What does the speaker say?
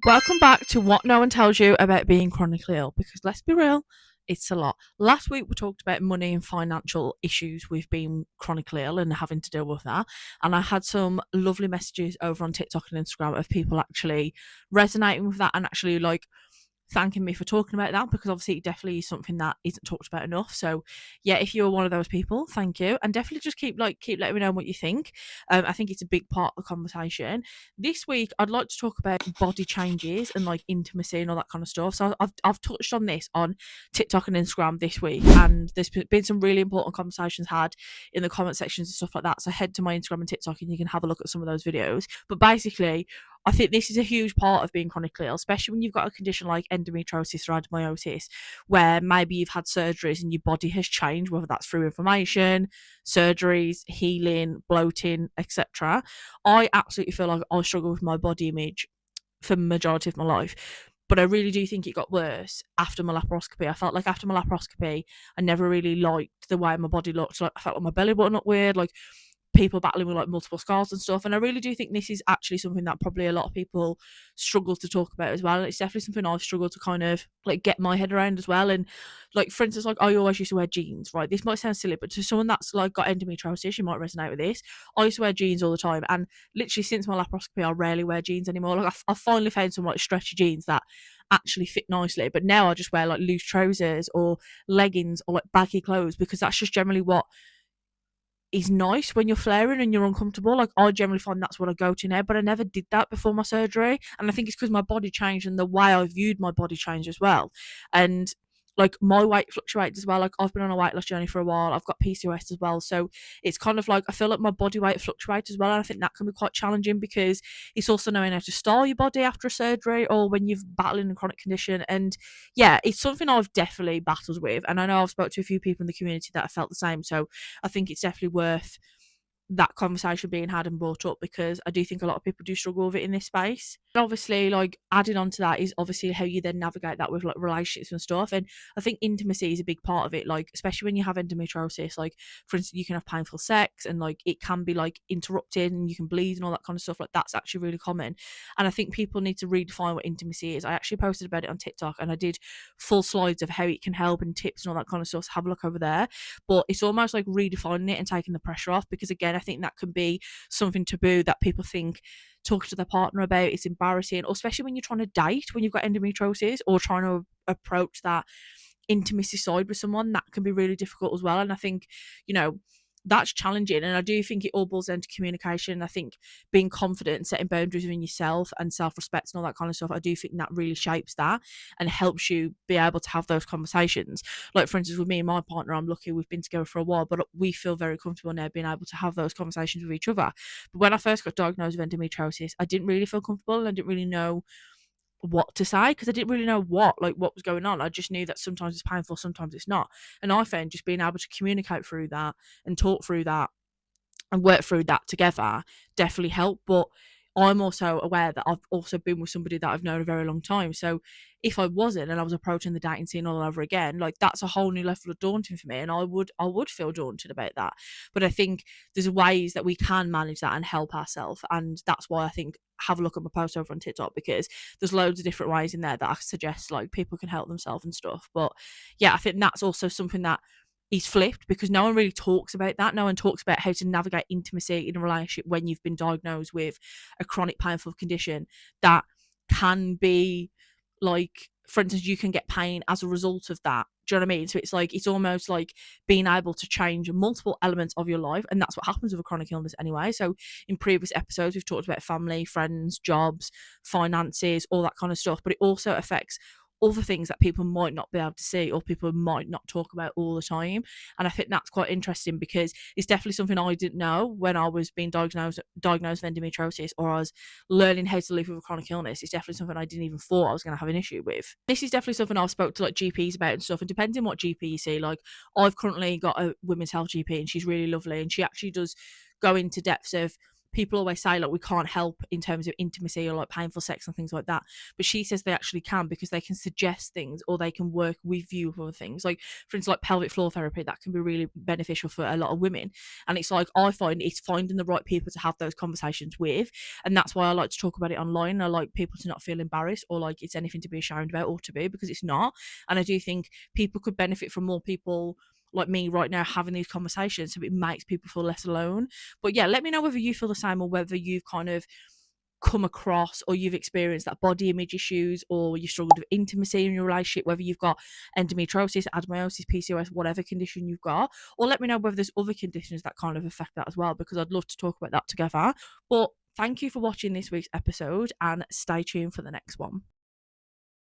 Welcome back to what no one tells you about being chronically ill, because let's be real, it's a lot. Last week we talked about money and financial issues with being chronically ill and having to deal with that. And I had some lovely messages over on TikTok and Instagram of people actually resonating with that and actually thanking me for talking about that, because obviously it definitely is something that isn't talked about enough. So yeah, if you're one of those people, thank you, and definitely just keep letting me know what you think. I think it's a big part of the conversation. This week I'd like to talk about body changes and like intimacy and all that kind of stuff. So I've touched on this on TikTok and Instagram this week, and there's been some really important conversations had in the comment sections and stuff like that. So head to my Instagram and TikTok and you can have a look at some of those videos. But basically, I think this is a huge part of being chronically ill, especially when you've got a condition like endometriosis or adenomyosis, where maybe you've had surgeries and your body has changed, whether that's through inflammation, surgeries, healing, bloating, etc. I absolutely feel like I struggle with my body image for the majority of my life. But I really do think it got worse after my laparoscopy. I felt like after my laparoscopy, I never really liked the way my body looked. Like I felt like my belly button looked weird. Like people battling with like multiple scars and stuff. And I really do think this is actually something that probably a lot of people struggle to talk about as well. And it's definitely something I've struggled to kind of like get my head around as well. And like for instance, like I always used to wear jeans, right? This might sound silly, but to someone that's like got endometriosis, you might resonate with this. I used to wear jeans all the time, and literally since my laparoscopy, I rarely wear jeans anymore. Like I finally found some like stretchy jeans that actually fit nicely, but now I just wear like loose trousers or leggings or like baggy clothes, because that's just generally what is nice when you're flaring and you're uncomfortable. Like I generally find that's what I go to now, but I never did that before my surgery. And I think it's because my body changed and the way I viewed my body changed as well. And like my weight fluctuates as well. Like I've been on a weight loss journey for a while. I've got PCOS as well. So it's kind of like I feel like my body weight fluctuates as well. And I think that can be quite challenging because it's also knowing how to style your body after a surgery or when you've battling a chronic condition. And yeah, it's something I've definitely battled with. And I know I've spoke to a few people in the community that have felt the same. So I think it's definitely worth that conversation being had and brought up, because I do think a lot of people do struggle with it in this space. And obviously, like adding on to that is obviously how you then navigate that with like relationships and stuff. And I think intimacy is a big part of it. Like especially when you have endometriosis, like for instance, you can have painful sex and like it can be like interrupted and you can bleed and all that kind of stuff. Like that's actually really common. And I think people need to redefine what intimacy is. I actually posted about it on TikTok and I did full slides of how it can help and tips and all that kind of stuff. So have a look over there. But it's almost like redefining it and taking the pressure off, because again, I think that can be something taboo that people think talking to their partner about it's embarrassing, or especially when you're trying to date when you've got endometriosis or trying to approach that intimacy side with someone. That can be really difficult as well. And I think, you know, that's challenging. And I do think it all boils down to communication. I think being confident and setting boundaries within yourself and self-respect and all that kind of stuff, I do think that really shapes that and helps you be able to have those conversations. Like for instance, with me and my partner, I'm lucky we've been together for a while, but we feel very comfortable now being able to have those conversations with each other. But when I first got diagnosed with endometriosis, I didn't really feel comfortable and I didn't really know what to say, because I didn't really know what was going on. I just knew that sometimes it's painful, sometimes it's not. And I found just being able to communicate through that and talk through that and work through that together definitely helped. But I'm also aware that I've also been with somebody that I've known a very long time. So if I wasn't and I was approaching the dating scene all over again, like that's a whole new level of daunting for me. And I would feel daunted about that. But I think there's ways that we can manage that and help ourselves. And that's why I think have a look at my post over on TikTok, because there's loads of different ways in there that I suggest like people can help themselves and stuff. But yeah, I think that's also something that is flipped, because no one really talks about that. No one talks about how to navigate intimacy in a relationship when you've been diagnosed with a chronic painful condition that can be like, for instance, you can get pain as a result of that. Do you know what I mean? So it's like it's almost like being able to change multiple elements of your life, and that's what happens with a chronic illness anyway. So in previous episodes, we've talked about family, friends, jobs, finances, all that kind of stuff, but it also affects other things that people might not be able to see or people might not talk about all the time. And I think that's quite interesting, because it's definitely something I didn't know when I was being diagnosed with endometriosis, or I was learning how to live with a chronic illness. It's definitely something I didn't even thought I was going to have an issue with. This is definitely something I've spoke to like GPs about and stuff, and depending on what GP you see, like I've currently got a women's health GP and she's really lovely, and she actually does go into depths of people always say like we can't help in terms of intimacy or like painful sex and things like that, but she says they actually can, because they can suggest things or they can work with you with other things. Like for instance, like pelvic floor therapy, that can be really beneficial for a lot of women. And it's like, I find it's finding the right people to have those conversations with, and that's why I like to talk about it online. I like people to not feel embarrassed or like it's anything to be ashamed about or to be, because it's not. And I do think people could benefit from more people like me right now having these conversations, so it makes people feel less alone. But yeah, let me know whether you feel the same, or whether you've kind of come across or you've experienced that body image issues, or you struggled with intimacy in your relationship, whether you've got endometriosis, adenomyosis, PCOS, whatever condition you've got. Or let me know whether there's other conditions that kind of affect that as well, because I'd love to talk about that together. But thank you for watching this week's episode, and stay tuned for the next one.